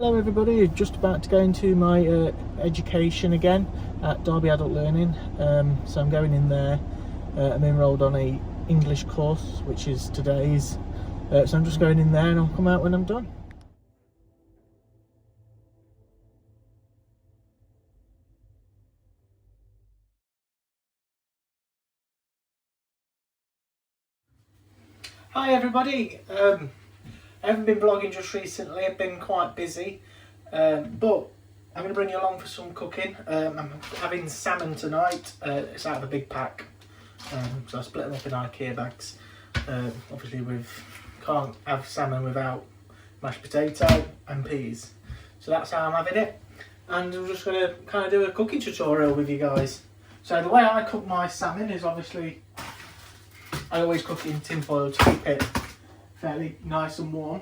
Hello everybody, just about to go into my education again at Derby Adult Learning. So I'm going in there. I'm enrolled on a English course, which is today's. So I'm just going in there and I'll come out when I'm done. Hi everybody. I haven't been vlogging just recently. I've been quite busy, but I'm going to bring you along for some cooking. I'm having salmon tonight. It's out of a big pack, so I split them up in IKEA bags. Obviously, we can't have salmon without mashed potato and peas, so that's how I'm having it. And I'm just going to kind of do a cooking tutorial with you guys. So the way I cook my salmon is obviously I always cook it in tin foil to keep it fairly nice and warm.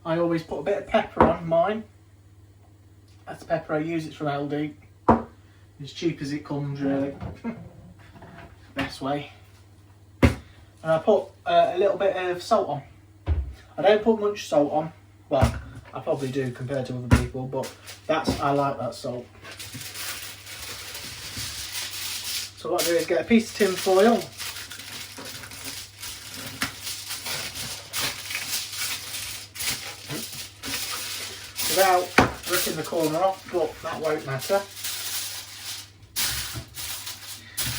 I always put a bit of pepper on mine. That's the pepper I use, it's from Aldi. As cheap as it comes, really. Best way. And I put a little bit of salt on. I don't put much salt on. Well, I probably do compared to other people, but I like that salt. So what I do is get a piece of tin foil. Without ripping the corner off, but that won't matter.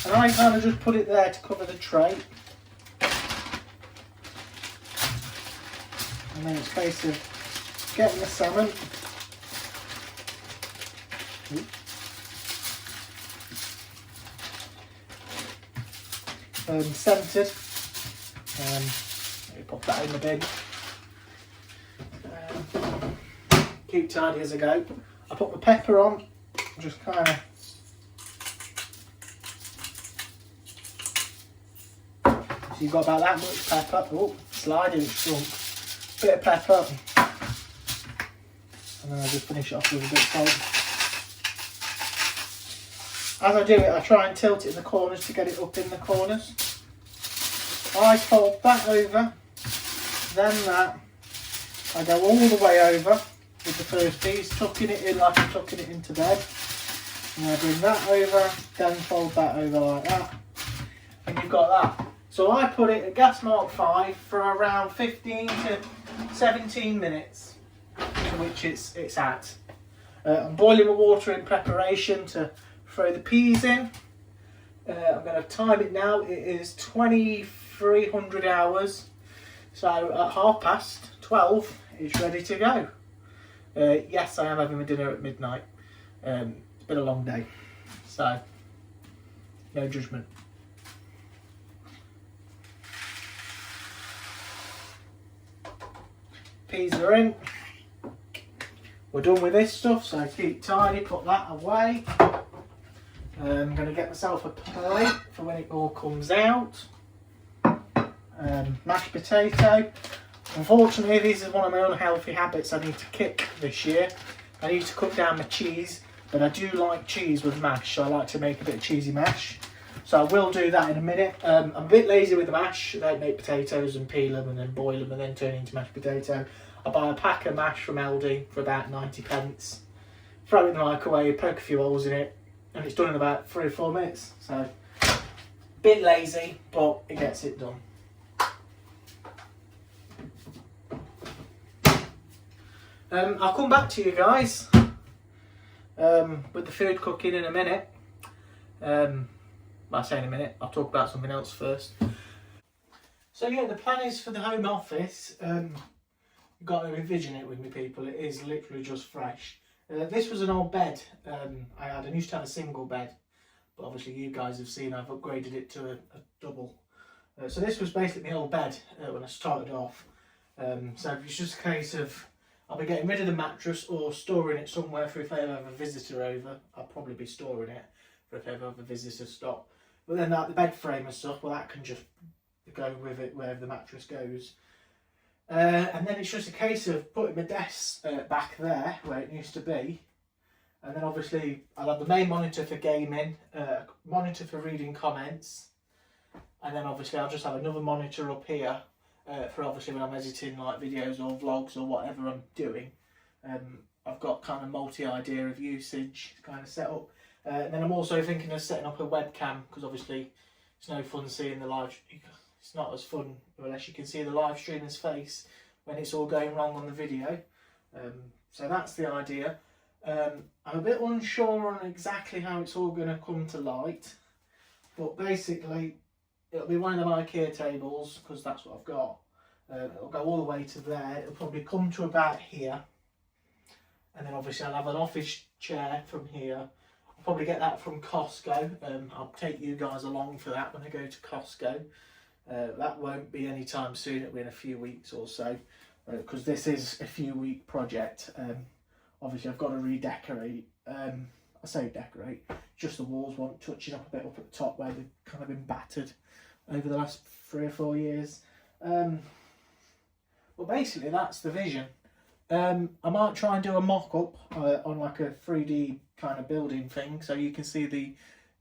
And I kind of just put it there to cover the tray. And then it's a case of getting the salmon. Centred. Let me pop that in the bin. Keep tidy as I go. I put my pepper on, just kind of. So you've got about that much pepper. Oh, sliding, it's shrunk. Bit of pepper. And then I just finish it off with a bit of salt. As I do it, I try and tilt it in the corners to get it up in the corners. I fold that over, then that. I go all the way over with the first piece, tucking it in like I'm tucking it into bed. And I bring that over, then fold that over like that. And you've got that. So I put it at gas mark 5 for around 15 to 17 minutes, to which it's at. I'm boiling my water in preparation to throw the peas in. I'm going to time it now. It is 2300 hours. So at 12:30, it's ready to go. Yes, I am having my dinner at midnight. It's been a long day, so no judgment. Peas are in. We're done with this stuff, so keep tidy, put that away. I'm going to get myself a plate for when it all comes out. Mashed potato. Unfortunately, this is one of my unhealthy habits I need to kick this year. I need to cut down my cheese, but I do like cheese with mash, so I like to make a bit of cheesy mash. So I will do that in a minute. I'm a bit lazy with the mash. I don't make potatoes and peel them and then boil them and then turn into mashed potato. I buy a pack of mash from Aldi for about 90p. Throw it in the microwave, poke a few holes in it, and it's done in about 3 or 4 minutes. So, a bit lazy, but it gets it done. I'll come back to you guys with the food cooking in a minute. Well, I say in a minute, I'll talk about something else first. So yeah, the plan is for the home office. You've got to envision it with me, people. It is literally just fresh. This was an old bed I had. I used to have a single bed, but obviously you guys have seen I've upgraded it to a double. So this was basically my old bed when I started off. So it's just a case of I'll be getting rid of the mattress or storing it somewhere for if I ever have a visitor over. I'll probably be storing it for if I ever have a visitor stop. But then like the bed frame and stuff, well, that can just go with it wherever the mattress goes. And then it's just a case of putting my desk back there where it used to be. And then obviously I'll have the main monitor for gaming, monitor for reading comments. And then obviously I'll just have another monitor up here for obviously when I'm editing like videos or vlogs or whatever I'm doing. I've got kind of multi-idea of usage kind of set up. And then I'm also thinking of setting up a webcam, because obviously it's no fun seeing the live. It's not as fun unless you can see the live streamer's face when it's all going wrong on the video. So that's the idea. I'm a bit unsure on exactly how it's all going to come to light, but basically it'll be one of the IKEA tables, because that's what I've got. It'll go all the way to there. It'll probably come to about here, and then obviously I'll have an office chair from here. I'll probably get that from Costco. I'll take you guys along for that when I go to Costco. That won't be any time soon. It'll be in a few weeks or so, because this is a few-week project. Obviously I've got to redecorate. I say decorate, just the walls want touching up a bit up at the top where they've kind of been battered over the last 3 or 4 years. Well, basically that's the vision. I might try and do a mock-up on like a 3D kind of building thing, so you can see the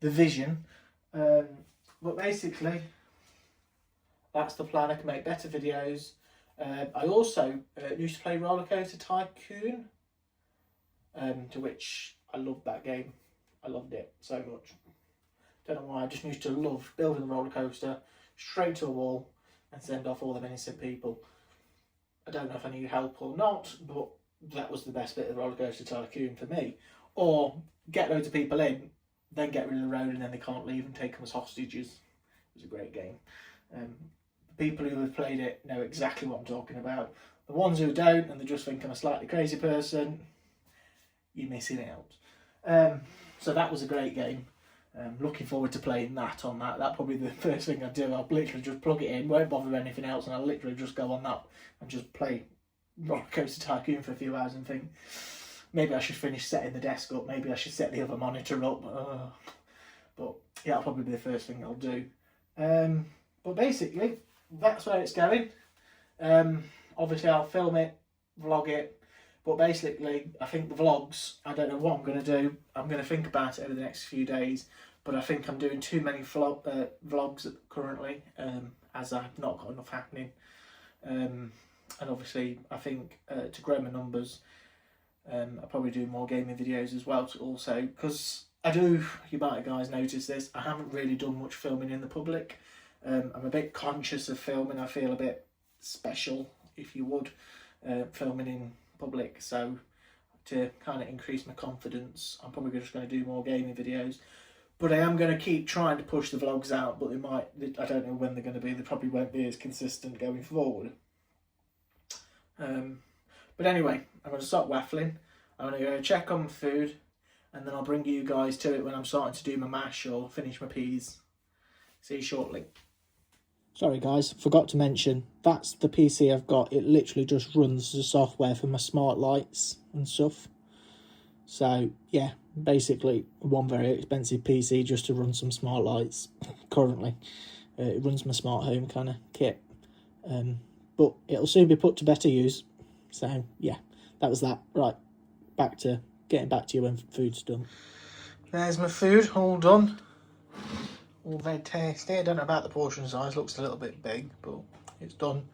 vision. But basically that's the plan. I can make better videos. I also used to play Roller Coaster Tycoon, to which I loved that game. I loved it so much. Don't know why, I just used to love building the roller coaster straight to a wall and send off all the innocent people. I don't know if I need help or not, but that was the best bit of Roller Coaster Tycoon for me. Or get loads of people in, then get rid of the road and then they can't leave and take them as hostages. It was a great game. People who have played it know exactly what I'm talking about. The ones who don't and they just think I'm a slightly crazy person, you're missing out. So that was a great game. Looking forward to playing that on that. That'll probably be the first thing I do. I'll literally just plug it in, won't bother with anything else, and I'll literally just go on that and just play Roller Coaster Tycoon for a few hours and think, maybe I should finish setting the desk up, maybe I should set the other monitor up. But yeah, that'll probably be the first thing I'll do. But basically, that's where it's going. Obviously I'll film it, vlog it, but basically I think the vlogs, I don't know what I'm going to do. I'm going to think about it over the next few days, but I think I'm doing too many vlogs currently, as I've not got enough happening. And obviously I think to grow my numbers, I'll probably do more gaming videos as well also, because I do, you might have guys noticed this, I haven't really done much filming in the public. I'm a bit conscious of filming. I feel a bit special, if you would, filming in public. So to kind of increase my confidence, I'm probably just going to do more gaming videos. But I am going to keep trying to push the vlogs out, but they might, I don't know when they're going to be. They probably won't be as consistent going forward. But anyway, I'm going to stop waffling. I'm going to go check on my food, and then I'll bring you guys to it when I'm starting to do my mash or finish my peas. See you shortly. Sorry guys, forgot to mention, that's the PC I've got. It literally just runs the software for my smart lights and stuff. So yeah, basically one very expensive PC just to run some smart lights currently. It runs my smart home kind of kit. But it'll soon be put to better use. So yeah, that was that. Right, getting back to you when food's done. There's my food, all done. All very tasty. I don't know about the portion size, looks a little bit big, but it's done.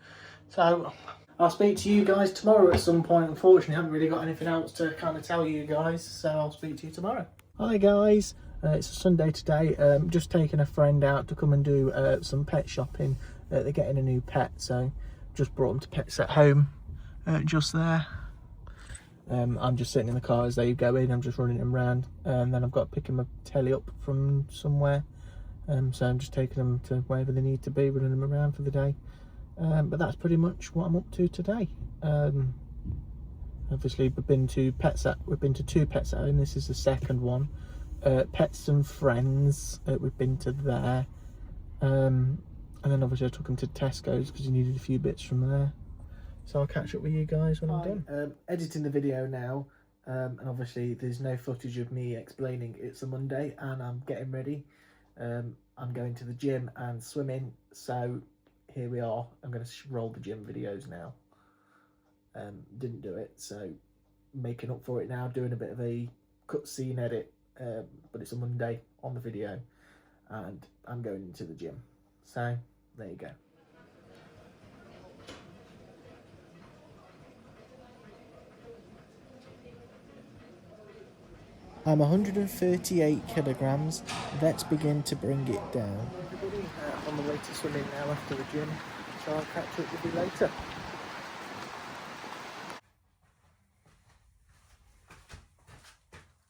So I'll speak to you guys tomorrow at some point. Unfortunately, I haven't really got anything else to kind of tell you guys, so I'll speak to you tomorrow. Hi guys, it's a Sunday today. Just taking a friend out to come and do some pet shopping. They're getting a new pet, so just brought them to Pets at Home, just there. I'm just sitting in the car as they go in. I'm just running them around, and then I've got to pick them a telly up from somewhere. So I'm just taking them to wherever they need to be, running them around for the day. But that's pretty much what I'm up to today. Obviously we've been to two Pets at Home. This is the second one. Pets and Friends, we've been to there. And then obviously I took them to Tesco's because he needed a few bits from there. So I'll catch up with you guys when I'm done. Editing the video now, and obviously there's no footage of me explaining it's a Monday and I'm getting ready. I'm going to the gym and swimming, so here we are. I'm going to roll the gym videos now. Didn't do it, so making up for it now, doing a bit of a cutscene edit, but it's a Monday on the video and I'm going into the gym. So there you go. I'm 138 kilograms. Let's begin to bring it down. Everybody, on the way to swimming now after the gym, so I'll catch up with you later.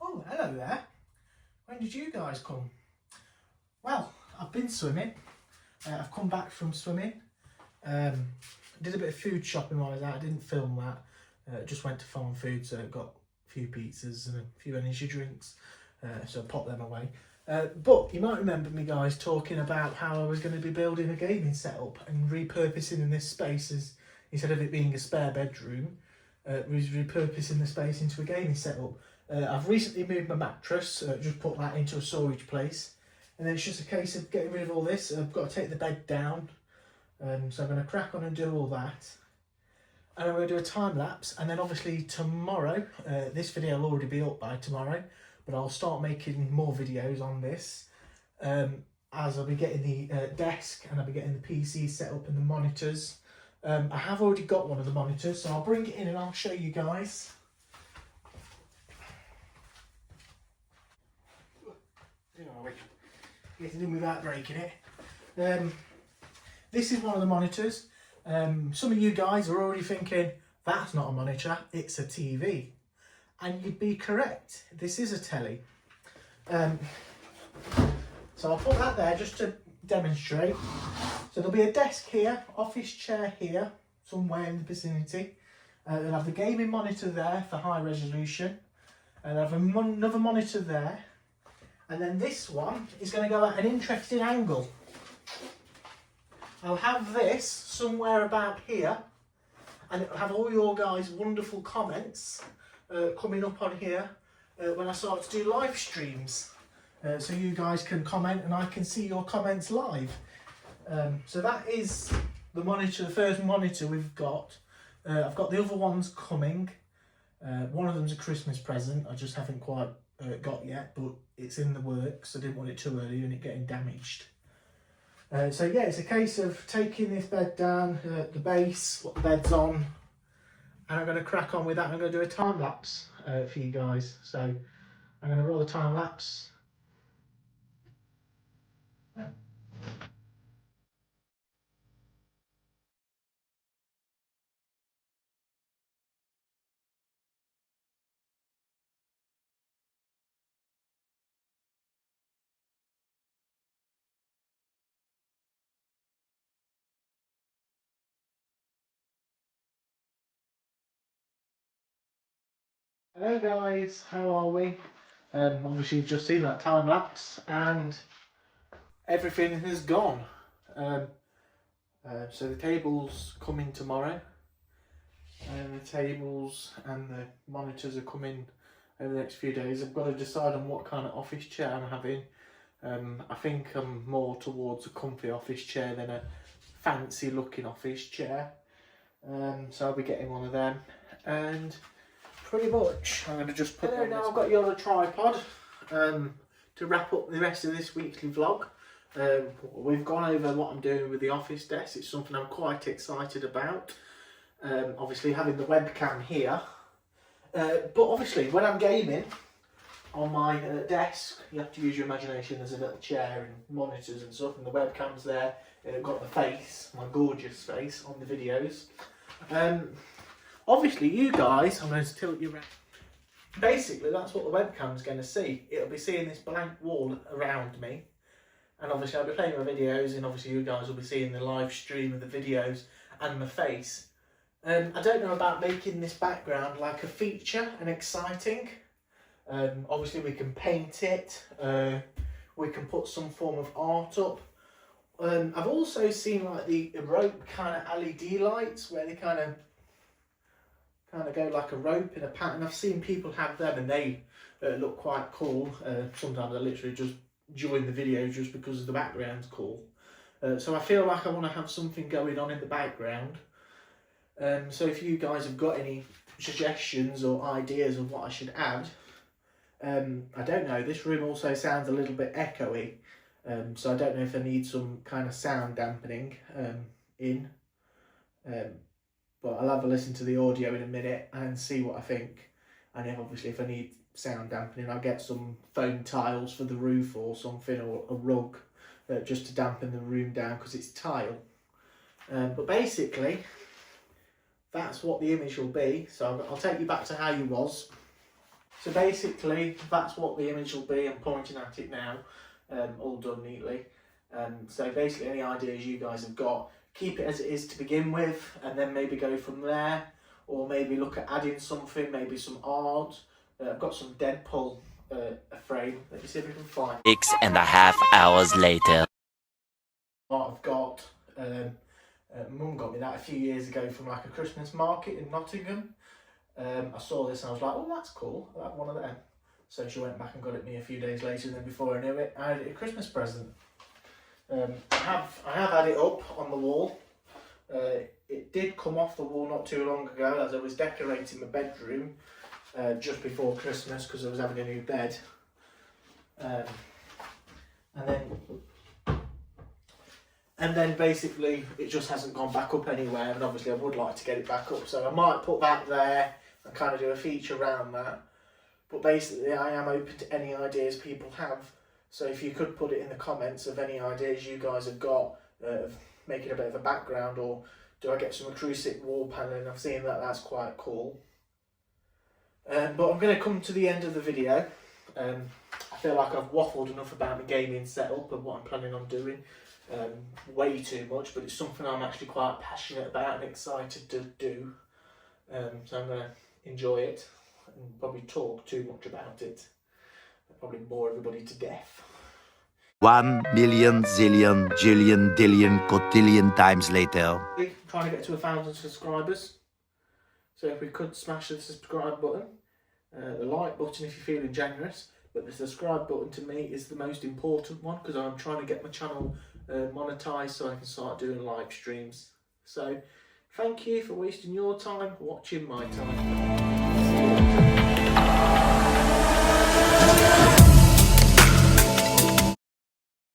Oh, hello there. When did you guys come? Well, I've been swimming. I've come back from swimming. I did a bit of food shopping while I was out. I didn't film that. Just went to farm food, so got a few pizzas and a few energy drinks. So I popped them away. But you might remember me guys talking about how I was going to be building a gaming setup and repurposing in this space as, instead of it being a spare bedroom, was repurposing the space into a gaming setup. I've recently moved my mattress, just put that into a storage place, and then it's just a case of getting rid of all this. I've got to take the bed down, so I'm going to crack on and do all that. And I'm going to do a time lapse, and then obviously tomorrow, this video will already be up by tomorrow, but I'll start making more videos on this as I'll be getting the desk and I'll be getting the PC set up and the monitors. I have already got one of the monitors, so I'll bring it in and I'll show you guys. Getting in without breaking it. This is one of the monitors. Some of you guys are already thinking, that's not a monitor, it's a TV. And you'd be correct, this is a telly. So I'll put that there just to demonstrate. So there'll be a desk here, office chair here, somewhere in the vicinity. They'll have the gaming monitor there for high resolution. And they'll have another monitor there. And then this one is going to go at an interesting angle. I'll have this somewhere about here, and it'll have all your guys' wonderful comments coming up on here when I start to do live streams. So you guys can comment and I can see your comments live. So that is the monitor, the first monitor we've got. I've got the other ones coming. One of them's a Christmas present, I just haven't quite got yet, but it's in the works. I didn't want it too early and it getting damaged. So yeah, it's a case of taking this bed down, the base, what the bed's on, and I'm going to crack on with that. I'm going to do a time lapse for you guys. So I'm going to roll the time lapse. Hello guys, how are we? Obviously you've just seen that time lapse and everything has gone. So the table's coming tomorrow, and the tables and the monitors are coming over the next few days. I've got to decide on what kind of office chair I'm having. I think I'm more towards a comfy office chair than a fancy looking office chair. So I'll be getting one of them, and pretty much I'm going to just put now I've got you on a tripod to wrap up the rest of this weekly vlog. We've gone over what I'm doing with the office desk. It's something I'm quite excited about. Obviously having the webcam here, but obviously when I'm gaming on my desk, you have to use your imagination. There's a little chair and monitors and stuff, and the webcam's there. I've got the face, my gorgeous face on the videos. Obviously you guys, I'm going to tilt you around. Basically that's what the webcam's going to see. It'll be seeing this blank wall around me, and obviously I'll be playing my videos, and obviously you guys will be seeing the live stream of the videos and my face. I don't know about making this background like a feature and exciting. Obviously we can paint it, we can put some form of art up. I've also seen like the rope kind of LED lights where they kind of go like a rope in a pattern. I've seen people have them and they look quite cool. Sometimes I literally just join the video just because the background's cool. So I feel like I want to have something going on in the background. So if you guys have got any suggestions or ideas of what I should add, I don't know. This room also sounds a little bit echoey, so I don't know if I need some kind of sound dampening in. But I'll have a listen to the audio in a minute and see what I think. And then obviously if I need sound dampening, I get some foam tiles for the roof or something, or a rug just to dampen the room down because it's tile. But basically, that's what the image will be. So I'll take you back to how you was. So basically, that's what the image will be. I'm pointing at it now, all done neatly. So basically, any ideas you guys have got, keep it as it is to begin with, and then maybe go from there, or maybe look at adding something, maybe some art. I've got some Deadpool frame. Let me see if I can find 6.5 hours later. what I've got. Mum got me that a few years ago from like a Christmas market in Nottingham. I saw this and I was like, oh, that's cool. I like one of them. So she went back and got it me a few days later, and then before I knew it, I had it a Christmas present. I have had it up on the wall. It did come off the wall not too long ago as I was decorating my bedroom just before Christmas because I was having a new bed. And then basically it just hasn't gone back up anywhere, and obviously I would like to get it back up, so I might put that there and kind of do a feature around that. But basically I am open to any ideas people have, so if you could put it in the comments of any ideas you guys have got of making a bit of a background, or do I get some acoustic wall paneling? I've seen that, that's quite cool. But I'm going to come to the end of the video. I feel like I've waffled enough about my gaming setup and what I'm planning on doing. Way too much, but it's something I'm actually quite passionate about and excited to do. So I'm going to enjoy it and probably talk too much about it. I'll probably bore everybody to death. 1 million zillion jillion dillion cotillion times later. I'm trying to get to 1,000 subscribers. So if we could smash the subscribe button, the like button if you're feeling generous, but the subscribe button to me is the most important one because I'm trying to get my channel monetized so I can start doing live streams. So thank you for wasting your time watching my time.